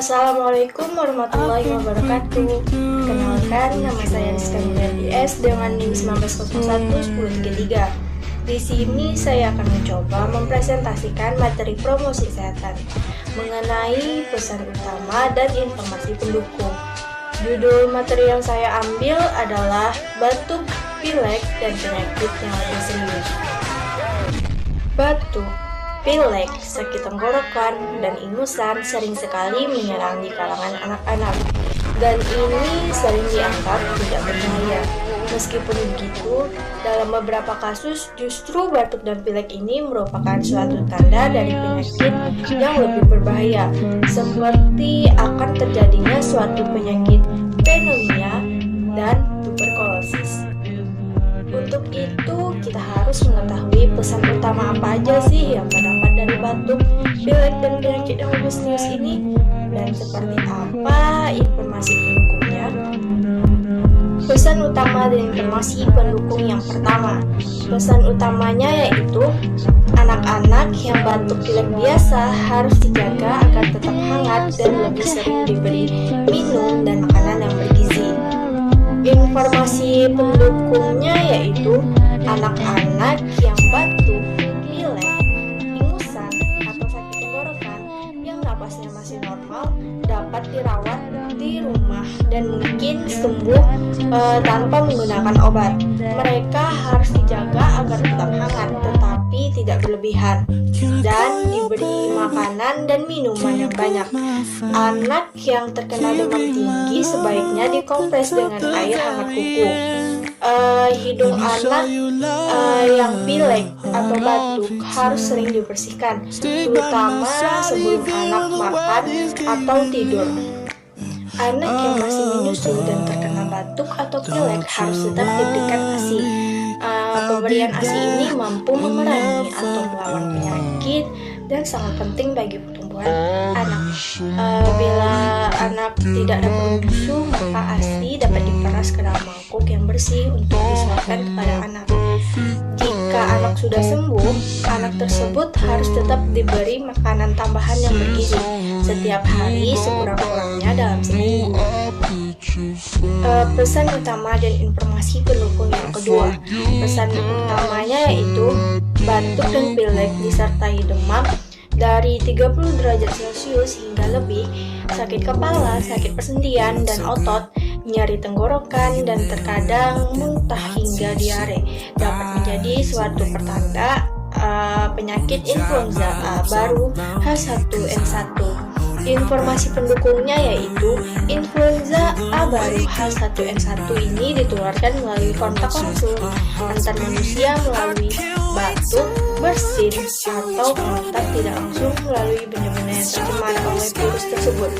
Assalamualaikum warahmatullahi wabarakatuh. Kenalkan, nama saya Rizka S dengan NIM 1901-1033. Di sini saya akan mencoba mempresentasikan materi promosi kesehatan mengenai pesan utama dan informasi pendukung. Judul materi yang saya ambil adalah batuk, pilek, dan penyakit yang lebih serius. Batuk, pilek, sakit tenggorokan, dan ingusan sering sekali menyerang di kalangan anak-anak, dan ini sering dianggap tidak berbahaya. Meskipun begitu, dalam beberapa kasus justru batuk dan pilek ini merupakan suatu tanda dari penyakit yang lebih berbahaya, seperti akan terjadinya suatu penyakit pneumonia dan tuberkulosis. Untuk itu, kita harus mengetahui pesan utama apa aja sih yang terdapat dari batuk, pilek, dan penyakit yang lebih serius ini, dan seperti apa informasi pendukungnya. Pesan utama dan informasi pendukung yang pertama. Pesan utamanya yaitu anak-anak yang batuk pilek biasa harus dijaga agar tetap hangat dan lebih sering diberi minum dan makanan yang bergizi. Informasi pendukungnya yaitu anak-anak yang batuk, pilek, ingusan, atau sakit tenggorokan yang napasnya masih normal dapat dirawat di rumah dan mungkin sembuh tanpa menggunakan obat. Mereka harus dijaga agar tetap hangat tetapi tidak berlebihan dan diberi makanan dan minuman yang banyak. Anak yang terkena demam tinggi sebaiknya dikompres dengan air hangat kuku. Hidung anak yang pilek atau batuk harus sering dibersihkan, terutama sebelum anak makan atau tidur. Anak yang masih menyusu dan terkena batuk atau pilek harus tetap diberikan ASI. Pemberian ASI ini mampu memerangi atau melawan penyakit dan sangat penting bagi pertumbuhan anak. Bila anak tidak dapat menyusu, maka ASI dapat diperas ke dalam mangkuk yang bersih untuk disuapkan kepada anak. Jika anak sudah sembuh, anak tersebut harus tetap diberi makanan tambahan yang bergizi setiap hari sekurang-kurangnya dalam seminggu. Pesan utama dan informasi pendukung yang kedua. Pesan utamanya yaitu batuk dan pilek disertai demam dari 30 derajat Celcius hingga lebih, sakit kepala, sakit persendian dan otot, nyeri tenggorokan, dan terkadang muntah hingga diare dapat menjadi suatu pertanda penyakit influenza A baru H1N1. Informasi pendukungnya yaitu influenza A baru H1N1 ini ditularkan melalui kontak langsung antar manusia melalui batuk, bersin, atau kontak tidak langsung melalui benda-benda yang tercemar oleh virus tersebut.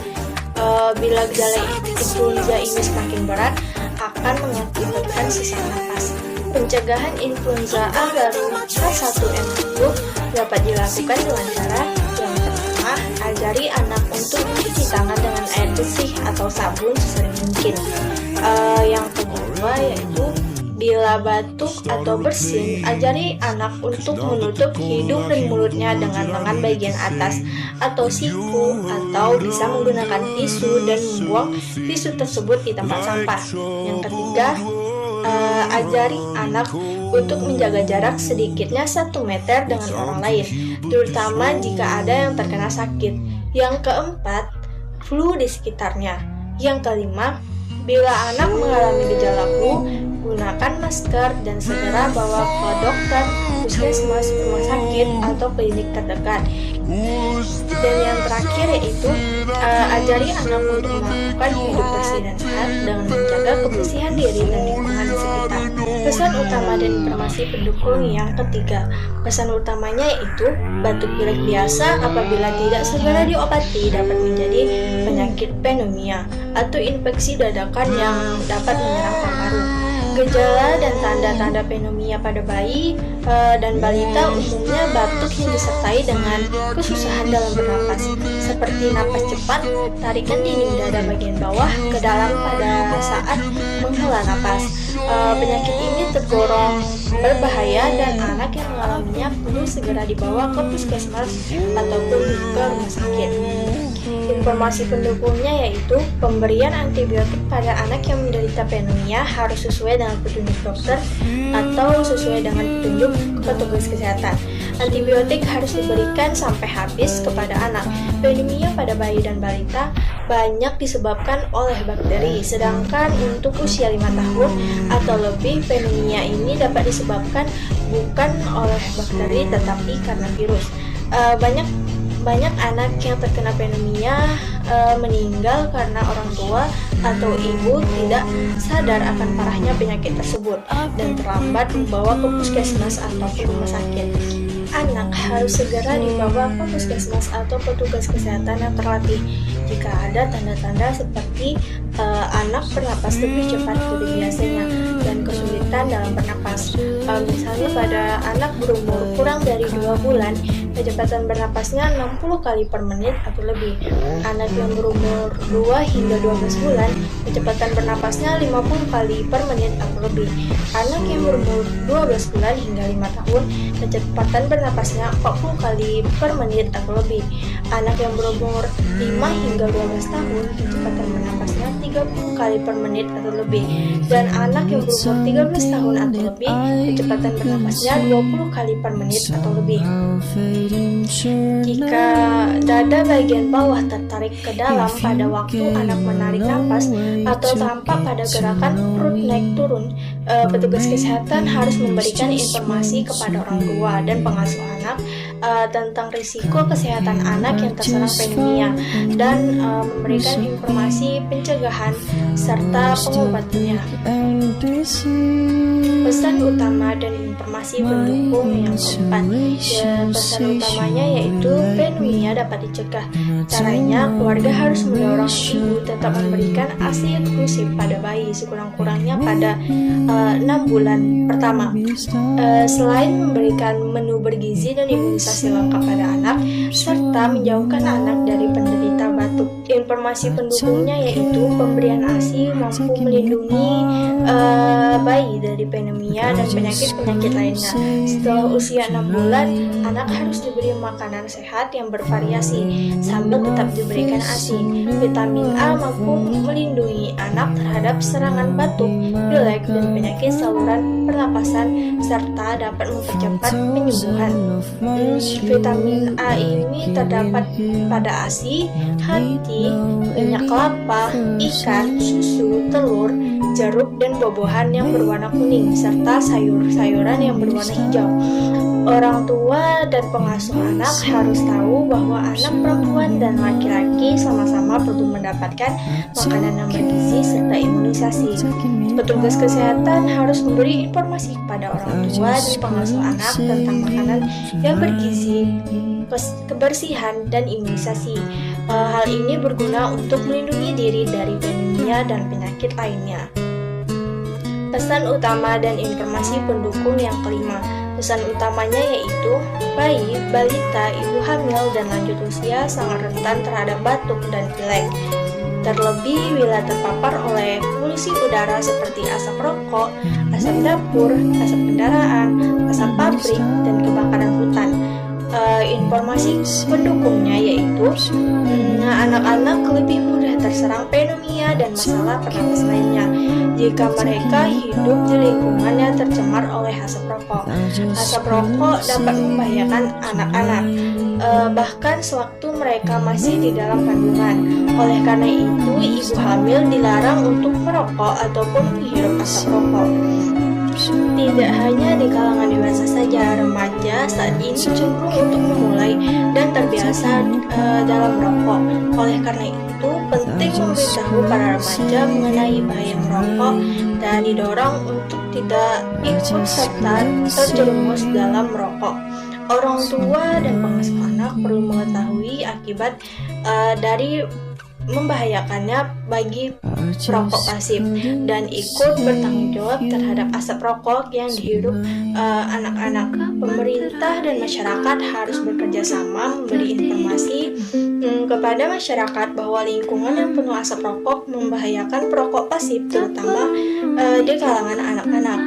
Bila gejala influenza ini semakin berat, akan mengakibatkan sesak napas. Pencegahan influenza A baru H1N1 dapat dilakukan dengan cara yang pertama, ajari anak untuk mencuci tangan dengan air bersih atau sabun sesering mungkin. Yang kedua yaitu bila batuk atau bersin, ajari anak untuk menutup hidung dan mulutnya dengan lengan bagian atas atau siku, atau bisa menggunakan tisu dan membuang tisu tersebut di tempat sampah. Yang ketiga, ajari anak untuk menjaga jarak sedikitnya 1 meter dengan orang lain, terutama jika ada yang terkena sakit. Yang keempat, flu di sekitarnya. Yang kelima, bila anak mengalami gejala flu, gunakan masker dan segera bawa ke dokter, puskesmas, rumah sakit, atau klinik terdekat. Dan yang terakhir yaitu ajari anak untuk melakukan hidup bersih dan sehat dengan menjaga kebersihan diri dan lingkungan sekitar. Pesan utama dan informasi pendukung yang ketiga. Pesan utamanya yaitu batuk pilek biasa apabila tidak segera diobati dapat menjadi penyakit pneumonia atau infeksi dadakan yang dapat menyerang paru-paru. Gejala dan tanda-tanda pneumonia pada bayi dan balita umumnya batuk yang disertai dengan kesusahan dalam bernapas, seperti napas cepat, tarikan dinding dada bagian bawah ke dalam pada saat menghela napas. Penyakit ini tergolong berbahaya dan anak yang mengalaminya perlu segera dibawa ke puskesmas ataupun ke rumah sakit. Informasi pendukungnya yaitu pemberian antibiotik pada anak yang menderita pneumonia harus sesuai dengan petunjuk dokter atau sesuai dengan petunjuk petugas kesehatan. Antibiotik harus diberikan sampai habis kepada anak. Pneumonia pada bayi dan balita banyak disebabkan oleh bakteri, sedangkan untuk usia 5 tahun atau lebih pneumonia ini dapat disebabkan bukan oleh bakteri tetapi karena virus. Banyak anak yang terkena pneumonia meninggal karena orang tua atau ibu tidak sadar akan parahnya penyakit tersebut dan terlambat membawa ke puskesmas atau ke rumah sakit. Anak harus segera dibawa ke puskesmas atau petugas kesehatan yang terlatih jika ada tanda-tanda seperti anak bernapas lebih cepat dari biasanya dan kesulitan dalam bernapas. Misalnya pada anak berumur kurang dari 2 bulan, kecepatan bernapasnya 60 kali per menit atau lebih. Anak yang berumur 2 hingga 12 bulan, kecepatan bernapasnya 50 kali per menit atau lebih. Anak yang berumur 12 bulan hingga 5 tahun, kecepatan bernapasnya 40 kali per menit atau lebih. Anak yang berumur 5 hingga 12 tahun, kecepatan bernapasnya 30 kali per menit atau lebih. Dan anak yang berumur 13 tahun atau lebih, kecepatan bernapasnya 20 kali per menit atau lebih. Jika dada bagian bawah tertarik ke dalam pada waktu anak menarik napas atau tampak pada gerakan perut naik turun, petugas kesehatan harus memberikan informasi kepada orang tua dan pengasuh anak tentang risiko kesehatan anak yang terserang pneumonia dan memberikan informasi pencegahan serta pengobatannya. Pesan utama dan informasi pendukung yang keempat, pesan utamanya yaitu pneumonia dapat dicegah. Caranya, keluarga harus mendorong ibu tetap memberikan ASI eksklusif pada bayi sekurang-kurangnya pada 6 bulan pertama. Selain memberikan menu bergizi dan imunisasi lengkap pada anak, serta menjauhkan anak dari penderita batuk. Informasi pendukungnya yaitu pemberian ASI mampu melindungi bayi dari pneumonia dan penyakit-penyakit lainnya. Setelah usia 6 bulan, anak harus diberi makanan sehat yang bervariasi sambil tetap diberikan ASI. Vitamin A mampu melindungi anak terhadap serangan batuk, pilek, dan penyakit saluran pernapasan serta dapat mempercepat penyembuhan. Vitamin A ini terdapat pada ASI, hati, minyak kelapa, ikan, susu, telur, jeruk, dan buah-buahan yang berwarna kuning, serta sayur-sayuran yang berwarna hijau. Orang tua dan pengasuh anak harus tahu bahwa anak perempuan dan laki-laki sama-sama perlu mendapatkan makanan yang bergizi serta imunisasi. Petugas kesehatan harus memberi informasi kepada orang tua dan pengasuh anak tentang makanan yang bergizi, kebersihan, dan imunisasi. Hal ini berguna untuk melindungi diri dari pneumonia dan penyakit lainnya. Pesan utama dan informasi pendukung yang kelima. Pesan utamanya yaitu bayi, balita, ibu hamil, dan lanjut usia sangat rentan terhadap batuk dan pilek. Terlebih bila terpapar oleh polusi udara seperti asap rokok, asap dapur, asap kendaraan, asap pabrik, dan kebakaran hutan. Informasi pendukungnya yaitu anak-anak lebih mudah terserang pneumonia dan masalah pernapas lainnya jika mereka hidup di lingkungan yang tercemar oleh asap rokok. Asap rokok dapat membahayakan anak-anak, bahkan sewaktu mereka masih di dalam kandungan. Oleh karena itu, ibu hamil dilarang untuk merokok ataupun menghirup asap rokok. Tidak hanya di kalangan dewasa saja, remaja saat ini cenderung untuk memulai dan terbiasa dalam merokok. Oleh karena itu, penting memberitahu para remaja mengenai bahaya merokok dan didorong untuk tidak ikut serta terjerumus dalam merokok. Orang tua dan pengasuh anak perlu mengetahui akibat dari membahayakannya bagi perokok pasif dan ikut bertanggung jawab terhadap asap rokok yang dihirup anak-anak. Pemerintah dan masyarakat harus bekerja sama memberi informasi kepada masyarakat bahwa lingkungan yang penuh asap rokok membahayakan perokok pasif, terutama di kalangan anak-anak.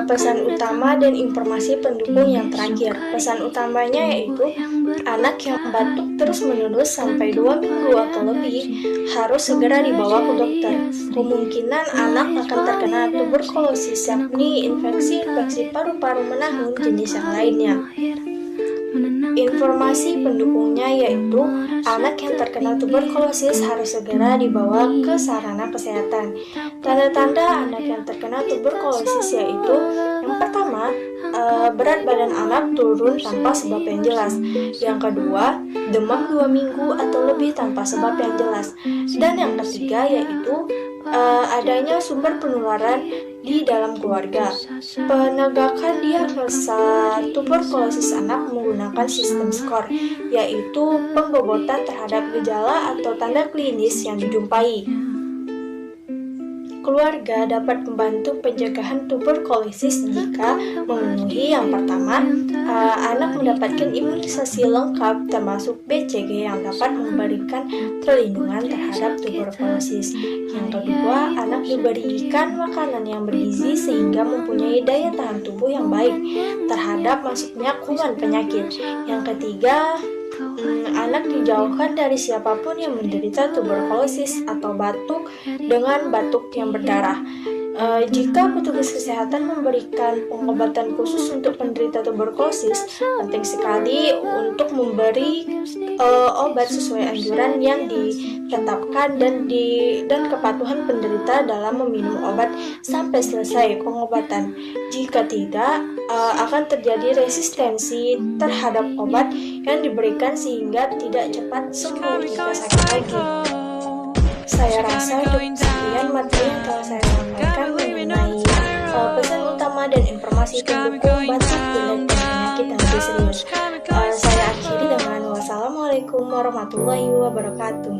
pesan utama dan informasi pendukung yang terakhir. Pesan utamanya yaitu anak yang batuk terus-menerus sampai 2 minggu atau lebih harus segera dibawa ke dokter. Kemungkinan anak akan terkena tuberkulosis, yakni infeksi paru-paru menahun jenis yang lainnya. Informasi pendukungnya yaitu anak yang terkena tuberkulosis harus segera dibawa ke sarana kesehatan. Tanda-tanda anak yang terkena tuberkulosis yaitu yang pertama, berat badan anak turun tanpa sebab yang jelas. Yang kedua, demam 2 minggu atau lebih tanpa sebab yang jelas. Dan yang ketiga yaitu adanya sumber penularan di dalam keluarga. Penegakan diagnosa tuberkulosis anak menggunakan sistem skor, yaitu pembobotan terhadap gejala atau tanda klinis yang dijumpai. Keluarga dapat membantu pencegahan tuberkulosis jika memenuhi yang pertama, anak mendapatkan imunisasi lengkap termasuk BCG yang dapat memberikan perlindungan terhadap tuberkulosis. Yang kedua, anak diberikan makanan yang bergizi sehingga mempunyai daya tahan tubuh yang baik terhadap masuknya kuman penyakit. Yang ketiga, anak dijauhkan dari siapapun yang menderita tuberkulosis atau batuk dengan batuk yang berdarah. Jika petugas kesehatan memberikan pengobatan khusus untuk penderita tuberkulosis, penting sekali untuk memberi obat sesuai anjuran yang ditetapkan dan kepatuhan penderita dalam meminum obat sampai selesai pengobatan. Jika tidak, akan terjadi resistensi terhadap obat yang diberikan sehingga tidak cepat sembuh jika sakit lagi. Saya rasa cukup sekian materi yang telah saya sampaikan mengenai pesan utama dan informasi pendukung batuk, pilek, dan penyakit yang lebih serius. Saya akhiri dengan wassalamualaikum warahmatullahi wabarakatuh.